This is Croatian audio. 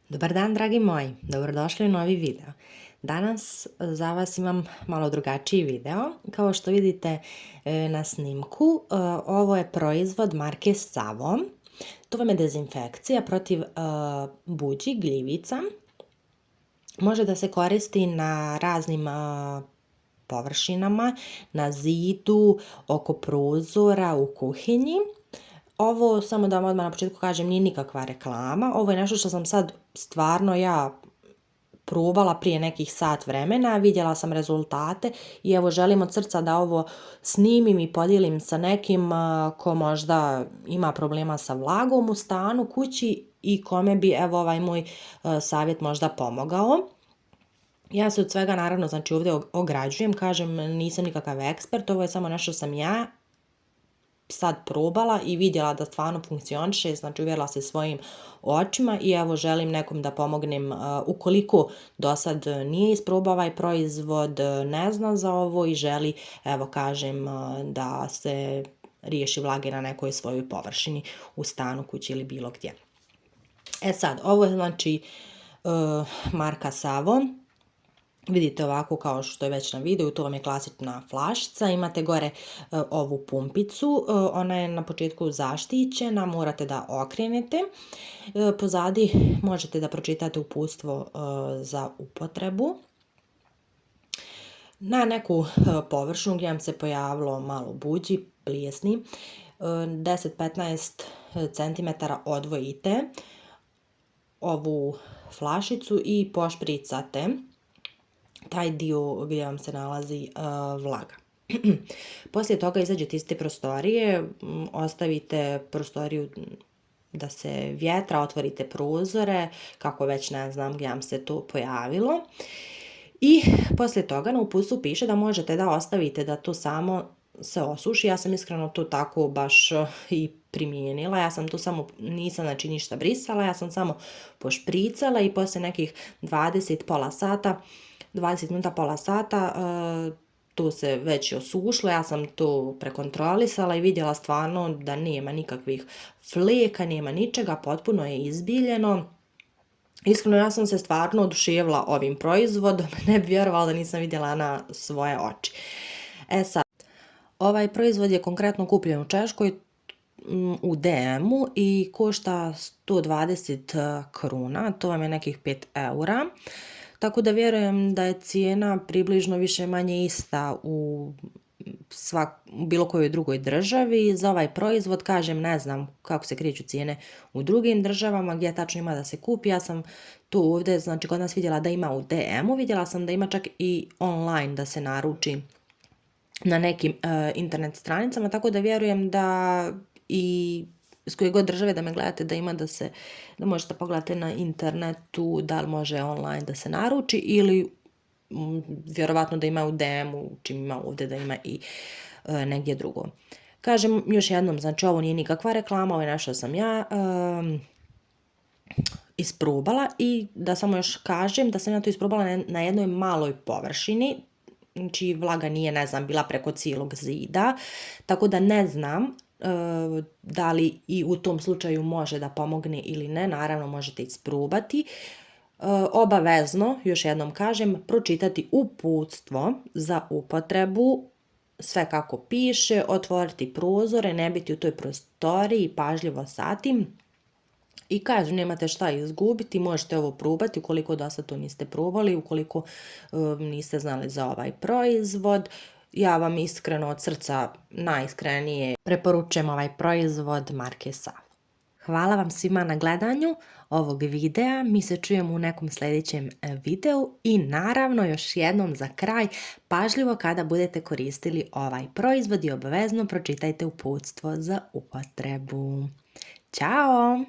Dobar dan, dragi moji, dobrodošli u novi video. Danas za vas imam malo drugačiji video. Kao što vidite na snimku, ovo je proizvod marke Savo. To vam je dezinfekcija protiv buđi, gljivica. Može da se koristi na raznim površinama, na zidu, oko prozora, u kuhinji. Ovo, samo da vam odmah na početku kažem, nije nikakva reklama. Ovo je nešto što sam sad stvarno ja probala prije nekih sat vremena, vidjela sam rezultate i evo želim od srca da ovo snimim i podijelim sa nekim ko možda ima problema sa vlagom u stanu, kući i kome bi evo ovaj moj savjet možda pomogao. Ja se od svega naravno znači ovdje ograđujem, kažem nisam nikakav ekspert, ovo je samo nešto sam ja sad probala i vidjela da stvarno funkcioniše, znači uvjerila se svojim očima i evo želim nekom da pomognem ukoliko do sad nije isprobao ovaj proizvod, ne zna za ovo i želi, evo kažem, da se riješi vlage na nekoj svojoj površini u stanu, kući ili bilo gdje. E sad, ovo je znači marka Savo. Vidite ovako kao što je već na videu, to vam je klasična flašica, imate gore ovu pumpicu, ona je na početku zaštićena, morate da okrenete. Pozadi možete da pročitate uputstvo za upotrebu. Na neku površinu gdje vam se pojavilo malo buđi, plijesni, 10-15 cm odvojite ovu flašicu i pošpricate taj dio gdje vam se nalazi vlaga. Poslije toga izađete iz te prostorije, ostavite prostoriju da se vjetra, otvorite prozore, kako već ne znam gdje vam se to pojavilo. I poslije toga na uputstvu piše da možete da ostavite da to samo se osuši. Ja sam iskreno to tako baš i primijenila. Ja sam tu samo, nisam znači ništa brisala, ja sam samo pošpricala i poslije nekih 20 minuta, pola sata, to se već osušilo, ja sam to prekontrolisala i vidjela stvarno da nema nikakvih fleka, nema ničega, potpuno je izbiljeno. Iskreno, ja sam se stvarno oduševila ovim proizvodom, ne bi vjerovala da nisam vidjela na svoje oči. E sad, ovaj proizvod je konkretno kupljen u Češkoj, u DM-u i košta 120 kruna, to vam je nekih 5 eura. Tako da vjerujem da je cijena približno više manje ista u bilo kojoj drugoj državi. Za ovaj proizvod, kažem, ne znam kako se kreću cijene u drugim državama, gdje tačno ima da se kupi. Ja sam tu ovdje, znači kod nas vidjela da ima u DM-u, vidjela sam da ima čak i online da se naruči na nekim internet stranicama, tako da vjerujem da i s koje god države da me gledate da ima da možete pogledati na internetu da li može online da se naruči ili vjerovatno da ima u DM-u, čim ima ovdje da ima i negdje drugo. Kažem još jednom, znači ovo nije nikakva reklama, ovo je nešto sam ja isprobala i da samo još kažem da sam ja to isprobala na jednoj maloj površini, znači vlaga nije, ne znam, bila preko cijelog zida, tako da ne znam da li i u tom slučaju može da pomogne ili ne, naravno možete isprobati. Obavezno, još jednom kažem, pročitati uputstvo za upotrebu, sve kako piše, otvoriti prozore, ne biti u toj prostoriji, pažljivo sa tim. I kažem, nemate šta izgubiti, možete ovo probati ukoliko do sad to niste probali, ukoliko niste znali za ovaj proizvod. Ja vam iskreno od srca najiskrenije preporučujem ovaj proizvod marke Savo. Hvala vam svima na gledanju ovog videa, mi se čujemo u nekom sljedećem videu i naravno još jednom za kraj, pažljivo kada budete koristili ovaj proizvod i obavezno pročitajte uputstvo za upotrebu. Ćao!